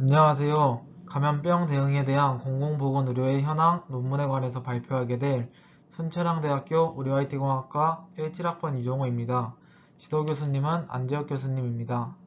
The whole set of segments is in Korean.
안녕하세요. 감염병 대응에 대한 공공보건의료의 현황 논문에 관해서 발표하게 될 순천향대학교 의료IT공학과 17학번 이종호입니다. 지도교수님은 안재혁 교수님입니다.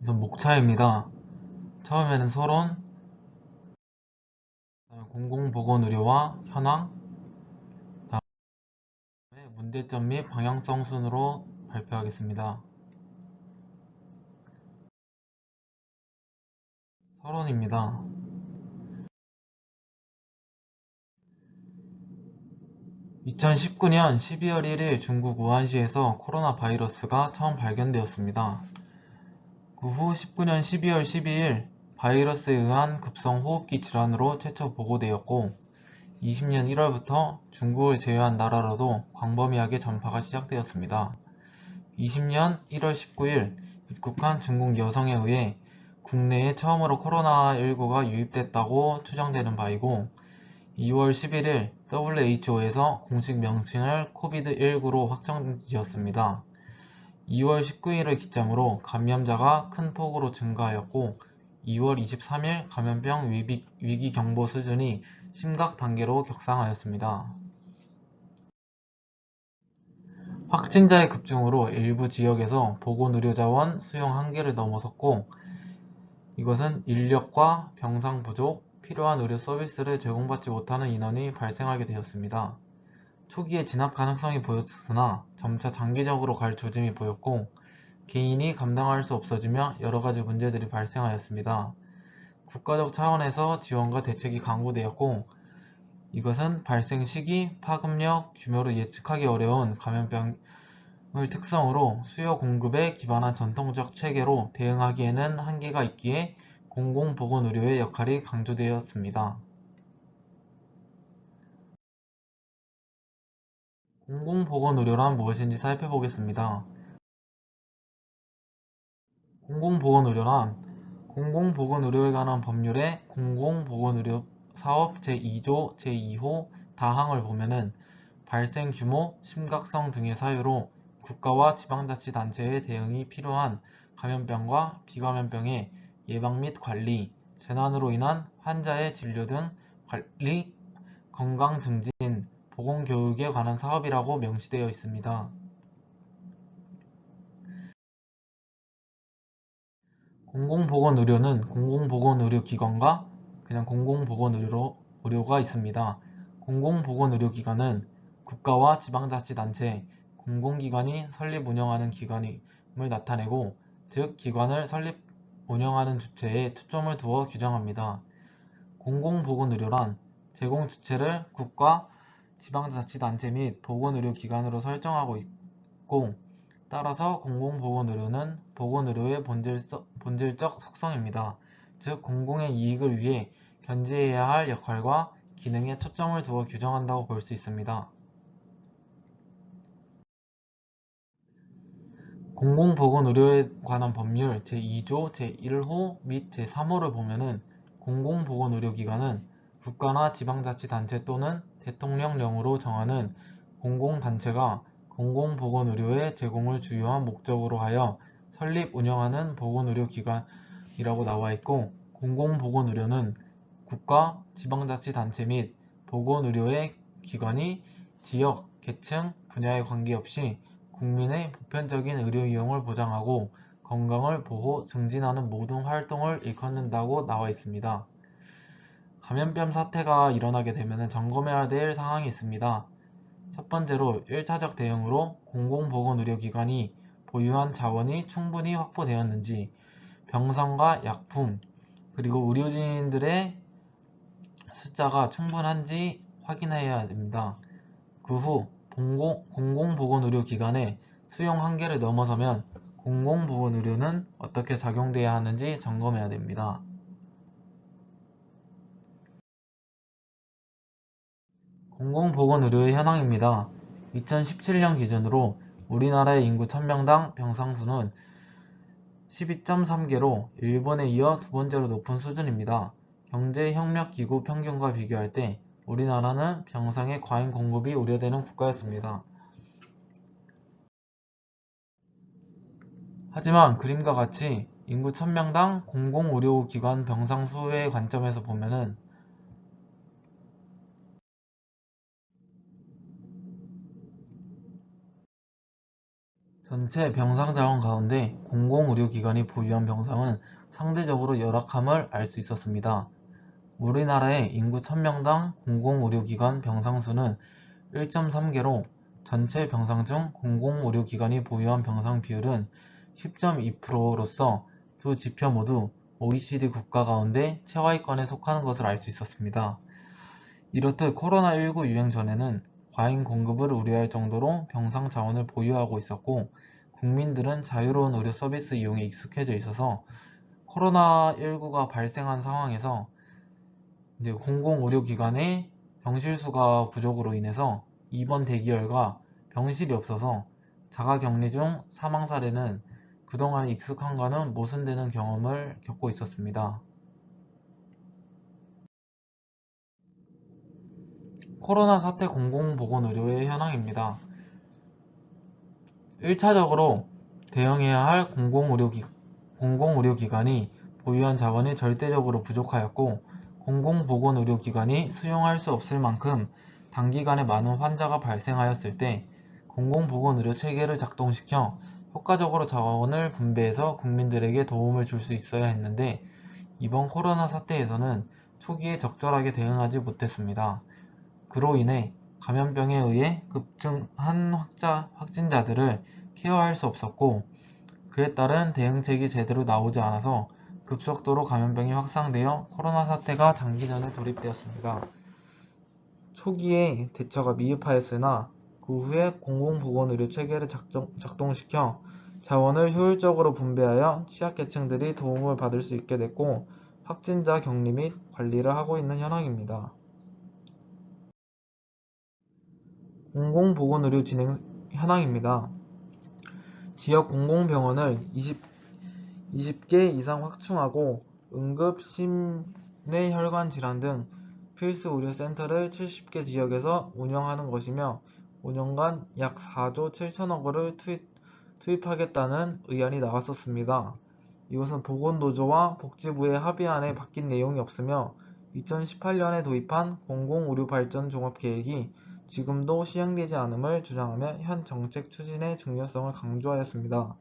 우선 목차입니다. 처음에는 서론, 그다음에 공공보건의료와 현황, 다음에 문제점 및 방향성 순으로 발표하겠습니다. 서론입니다. 2019년 12월 1일 중국 우한시에서 코로나 바이러스가 처음 발견되었습니다. 그 후 19년 12월 12일 바이러스에 의한 급성호흡기 질환으로 최초 보고되었고 20년 1월부터 중국을 제외한 나라로도 광범위하게 전파가 시작되었습니다. 20년 1월 19일 입국한 중국 여성에 의해 국내에 처음으로 코로나19가 유입됐다고 추정되는 바이고 2월 11일 WHO에서 공식 명칭을 코비드19로 확정지었습니다. 2월 19일을 기점으로 감염자가 큰 폭으로 증가하였고 2월 23일 감염병 위기경보 수준이 심각 단계로 격상하였습니다. 확진자의 급증으로 일부 지역에서 보건의료자원 수용 한계를 넘어섰고 이것은 인력과 병상 부족, 필요한 의료 서비스를 제공받지 못하는 인원이 발생하게 되었습니다. 초기에 진압 가능성이 보였으나 점차 장기적으로 갈 조짐이 보였고 개인이 감당할 수 없어지며 여러가지 문제들이 발생하였습니다. 국가적 차원에서 지원과 대책이 강구되었고 이것은 발생 시기, 파급력, 규모를 예측하기 어려운 감염병을 특성으로 수요 공급에 기반한 전통적 체계로 대응하기에는 한계가 있기에 공공보건의료의 역할이 강조되었습니다. 공공보건의료란 무엇인지 살펴보겠습니다. 공공보건의료란 공공보건의료에 관한 법률의 공공보건의료 사업 제2조 제2호 다항을 보면은 발생 규모, 심각성 등의 사유로 국가와 지방자치단체의 대응이 필요한 감염병과 비감염병의 예방 및 관리, 재난으로 인한 환자의 진료 등 관리, 건강 증진, 보건교육에 관한 사업이라고 명시되어 있습니다. 공공보건의료는 공공보건의료기관과 그냥 공공보건의료가 있습니다. 공공보건의료기관은 국가와 지방자치단체, 공공기관이 설립 운영하는 기관임을 나타내고 즉 기관을 설립 운영하는 주체에 초점을 두어 규정합니다. 공공보건의료란 제공 주체를 국가, 지방자치단체 및 보건의료기관으로 설정하고 있고 따라서 공공보건의료는 보건의료의 본질적 속성입니다. 즉 공공의 이익을 위해 견지해야 할 역할과 기능에 초점을 두어 규정한다고 볼 수 있습니다. 공공보건의료에 관한 법률 제2조 제1호 및 제3호를 보면은 공공보건의료기관은 국가나 지방자치단체 또는 대통령령으로 정하는 공공단체가 공공보건의료의 제공을 주요한 목적으로 하여 설립 운영하는 보건의료기관이라고 나와있고 공공보건의료는 국가, 지방자치단체 및 보건의료의 기관이 지역, 계층, 분야에 관계없이 국민의 보편적인 의료 이용을 보장하고 건강을 보호, 증진하는 모든 활동을 일컫는다고 나와 있습니다. 감염병 사태가 일어나게 되면 점검해야 될 상황이 있습니다. 첫 번째로 1차적 대응으로 공공보건의료기관이 보유한 자원이 충분히 확보되었는지, 병상과 약품, 그리고 의료진들의 숫자가 충분한지 확인해야 됩니다. 그 후 공공보건의료기관의 수용 한계를 넘어서면 공공보건의료는 어떻게 작용돼야 하는지 점검해야 됩니다. 공공보건의료의 현황입니다. 2017년 기준으로 우리나라의 인구 1000명당 병상수는 12.3개로 일본에 이어 두 번째로 높은 수준입니다. 경제협력기구 평균과 비교할 때 우리나라는 병상의 과잉 공급이 우려되는 국가였습니다. 하지만 그림과 같이 인구 1000명당 공공의료기관 병상 수의 관점에서 보면은 전체 병상 자원 가운데 공공의료기관이 보유한 병상은 상대적으로 열악함을 알 수 있었습니다. 우리나라의 인구 1000명당 공공의료기관 병상 수는 1.3개로 전체 병상 중 공공의료기관이 보유한 병상 비율은 10.2%로서 두 지표 모두 OECD 국가 가운데 최하위권에 속하는 것을 알 수 있었습니다. 이렇듯 코로나19 유행 전에는 과잉 공급을 우려할 정도로 병상 자원을 보유하고 있었고 국민들은 자유로운 의료 서비스 이용에 익숙해져 있어서 코로나19가 발생한 상황에서 이제 공공의료기관의 병실 수가 부족으로 인해서 입원 대기열과 병실이 없어서 자가격리 중 사망 사례는 그동안 익숙한가는 모순되는 경험을 겪고 있었습니다. 코로나 사태 공공보건의료의 현황입니다. 1차적으로 대응해야 할 공공의료기관이 보유한 자원이 절대적으로 부족하였고 공공보건의료기관이 수용할 수 없을 만큼 단기간에 많은 환자가 발생하였을 때 공공보건의료 체계를 작동시켜 효과적으로 자원을 분배해서 국민들에게 도움을 줄 수 있어야 했는데 이번 코로나 사태에서는 초기에 적절하게 대응하지 못했습니다. 그로 인해 감염병에 의해 급증한 확진자들을 케어할 수 없었고 그에 따른 대응책이 제대로 나오지 않아서 급속도로 감염병이 확산되어 코로나 사태가 장기전에 돌입되었습니다. 초기에 대처가 미흡하였으나 그 후에 공공보건의료 체계를 작동시켜 자원을 효율적으로 분배하여 취약계층들이 도움을 받을 수 있게 됐고 확진자 격리 및 관리를 하고 있는 현황입니다. 공공보건의료 진행 현황입니다. 지역 공공병원을 20개 이상 확충하고 응급, 심뇌, 혈관 질환 등 필수 의료센터를 70개 지역에서 운영하는 것이며 5년간 약 4조 7천억 원을 투입하겠다는 의안이 나왔었습니다. 이것은 보건노조와 복지부의 합의안에 바뀐 내용이 없으며 2018년에 도입한 공공의료발전 종합계획이 지금도 시행되지 않음을 주장하며 현 정책 추진의 중요성을 강조하였습니다.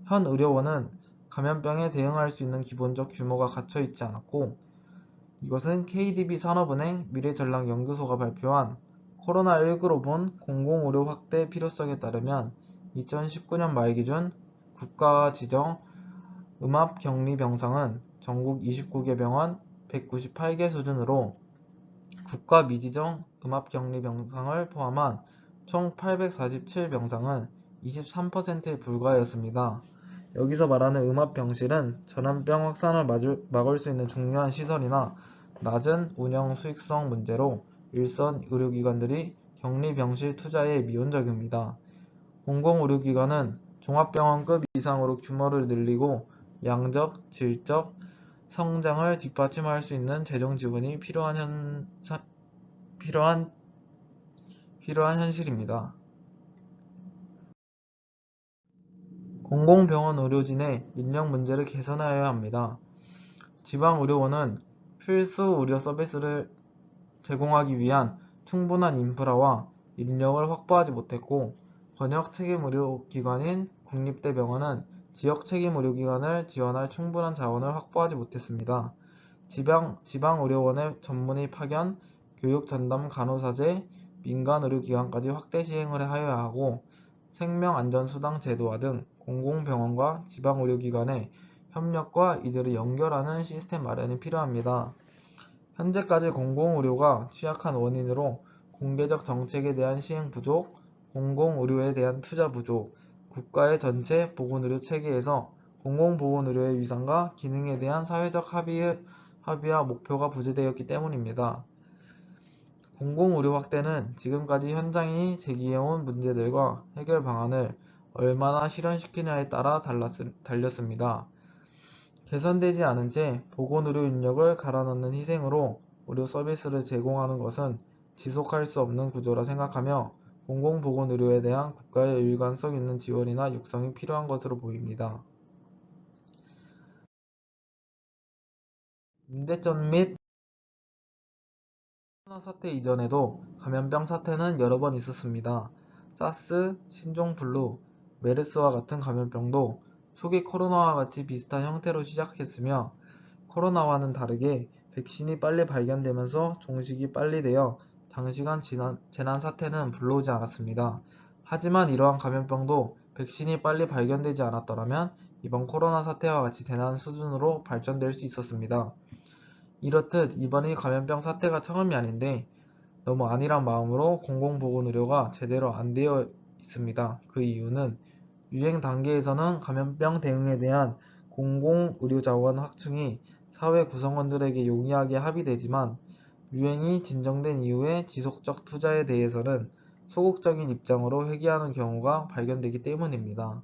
현 의료원은 감염병에 대응할 수 있는 기본적 규모가 갖춰 있지 않았고 이것은 KDB 산업은행 미래전략연구소가 발표한 코로나19로 본 공공의료 확대 필요성에 따르면 2019년 말 기준 국가 지정 음압격리병상은 전국 29개 병원 198개 수준으로 국가 미지정 음압격리병상을 포함한 총 847병상은 23%에 불과하였습니다. 여기서 말하는 음압병실은 전염병 확산을 막을 수 있는 중요한 시설이나 낮은 운영 수익성 문제로 일선 의료기관들이 격리병실 투자에 미온적입니다. 공공의료기관은 종합병원급 이상으로 규모를 늘리고 양적, 질적 성장을 뒷받침할 수 있는 재정 지원이 필요한 현실입니다. 공공병원 의료진의 인력 문제를 개선하여야 합니다. 지방의료원은 필수 의료 서비스를 제공하기 위한 충분한 인프라와 인력을 확보하지 못했고 권역 책임의료기관인 국립대병원은 지역 책임의료기관을 지원할 충분한 자원을 확보하지 못했습니다. 지방의료원의 전문의 파견, 교육전담 간호사제, 민간의료기관까지 확대 시행을 하여야 하고 생명안전수당 제도화 등 공공병원과 지방의료기관의 협력과 이들을 연결하는 시스템 마련이 필요합니다. 현재까지 공공의료가 취약한 원인으로 공개적 정책에 대한 시행 부족, 공공의료에 대한 투자 부족, 국가의 전체 보건의료 체계에서 공공보건의료의 위상과 기능에 대한 사회적 합의와 목표가 부재되었기 때문입니다. 공공의료 확대는 지금까지 현장이 제기해온 문제들과 해결 방안을 얼마나 실현시키냐에 따라 달렸습니다. 개선되지 않은 채 보건의료 인력을 갈아넣는 희생으로 의료 서비스를 제공하는 것은 지속할 수 없는 구조라 생각하며 공공보건의료에 대한 국가의 일관성 있는 지원이나 육성이 필요한 것으로 보입니다. 문제점 및 코로나 사태 이전에도 감염병 사태는 여러 번 있었습니다. 사스, 신종플루, 메르스와 같은 감염병도 초기 코로나와 같이 비슷한 형태로 시작했으며 코로나와는 다르게 백신이 빨리 발견되면서 종식이 빨리 되어 장시간 재난 사태는 불러오지 않았습니다. 하지만 이러한 감염병도 백신이 빨리 발견되지 않았더라면 이번 코로나 사태와 같이 재난 수준으로 발전될 수 있었습니다. 이렇듯 이번이 감염병 사태가 처음이 아닌데 너무 안일한 마음으로 공공보건의료가 제대로 안 되어 있습니다. 그 이유는 유행 단계에서는 감염병 대응에 대한 공공의료자원 확충이 사회 구성원들에게 용이하게 합의되지만 유행이 진정된 이후의 지속적 투자에 대해서는 소극적인 입장으로 회귀하는 경우가 발견되기 때문입니다.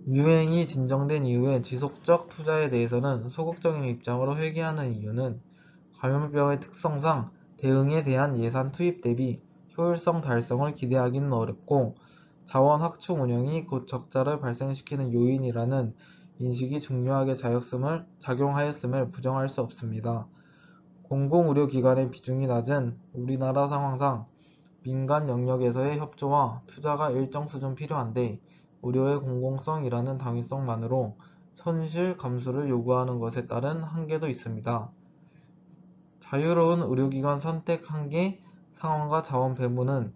유행이 진정된 이후의 지속적 투자에 대해서는 소극적인 입장으로 회귀하는 이유는 감염병의 특성상 대응에 대한 예산 투입 대비 효율성 달성을 기대하기는 어렵고 자원 확충 운영이 곧 적자를 발생시키는 요인이라는 인식이 중요하게 작용하였음을 부정할 수 없습니다. 공공의료기관의 비중이 낮은 우리나라 상황상 민간 영역에서의 협조와 투자가 일정 수준 필요한데 의료의 공공성이라는 당위성만으로 손실 감수를 요구하는 것에 따른 한계도 있습니다. 자유로운 의료기관 선택 한계, 상황과 자원 배분은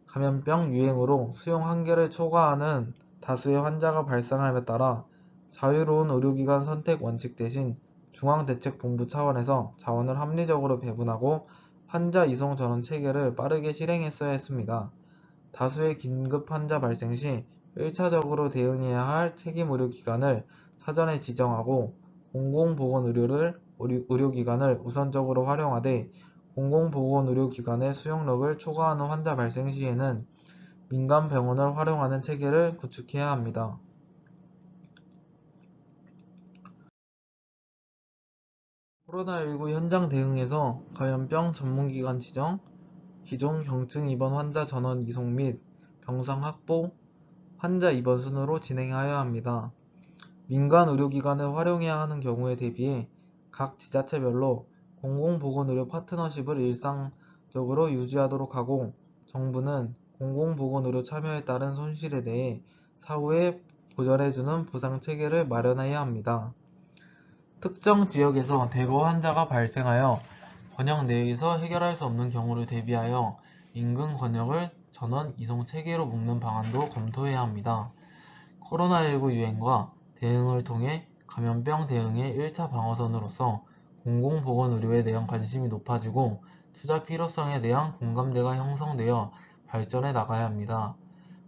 감염병 유행으로 수용 한계를 초과하는 다수의 환자가 발생함에 따라 자유로운 의료기관 선택 원칙 대신 중앙대책본부 차원에서 자원을 합리적으로 배분하고 환자 이송 전원 체계를 빠르게 실행했어야 했습니다. 다수의 긴급 환자 발생 시 1차적으로 대응해야 할 책임 의료기관을 사전에 지정하고 의료기관을 우선적으로 활용하되 공공보건의료기관의 수용력을 초과하는 환자 발생 시에는 민간 병원을 활용하는 체계를 구축해야 합니다. 코로나19 현장 대응에서 감염병 전문기관 지정, 기존 경증 입원 환자 전원 이송 및 병상 확보, 환자 입원 순으로 진행하여야 합니다. 민간 의료기관을 활용해야 하는 경우에 대비해 각 지자체별로 공공보건의료 파트너십을 일상적으로 유지하도록 하고 정부는 공공보건의료 참여에 따른 손실에 대해 사후에 보전해주는 보상체계를 마련해야 합니다. 특정 지역에서 대거 환자가 발생하여 권역 내에서 해결할 수 없는 경우를 대비하여 인근 권역을 전원 이송 체계로 묶는 방안도 검토해야 합니다. 코로나19 유행과 대응을 통해 감염병 대응의 1차 방어선으로서 공공보건의료에 대한 관심이 높아지고 투자 필요성에 대한 공감대가 형성되어 발전해 나가야 합니다.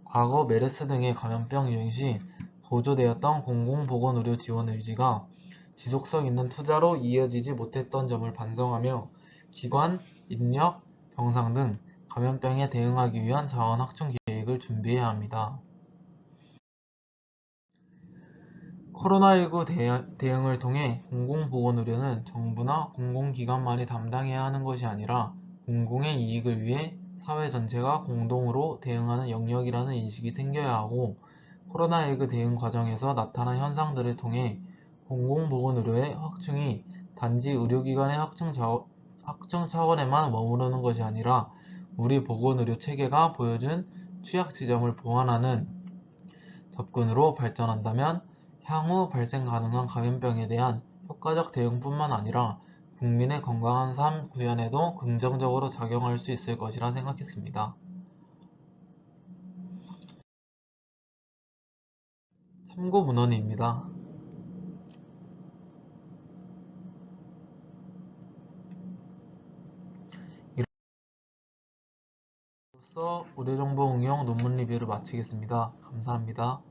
과거 메르스 등의 감염병 유행 시 고조되었던 공공보건의료 지원 의지가 지속성 있는 투자로 이어지지 못했던 점을 반성하며 기관, 인력, 병상 등 감염병에 대응하기 위한 자원 확충 계획을 준비해야 합니다. 코로나19 대응을 통해 공공보건의료는 정부나 공공기관만이 담당해야 하는 것이 아니라 공공의 이익을 위해 사회 전체가 공동으로 대응하는 영역이라는 인식이 생겨야 하고 코로나19 대응 과정에서 나타난 현상들을 통해 공공보건의료의 확충이 단지 의료기관의 확충 차원에만 머무르는 것이 아니라 우리 보건의료 체계가 보여준 취약 지점을 보완하는 접근으로 발전한다면 향후 발생 가능한 감염병에 대한 효과적 대응뿐만 아니라 국민의 건강한 삶 구현에도 긍정적으로 작용할 수 있을 것이라 생각했습니다. 참고 문헌입니다. 이로써 의료정보 응용 논문 리뷰를 마치겠습니다. 감사합니다.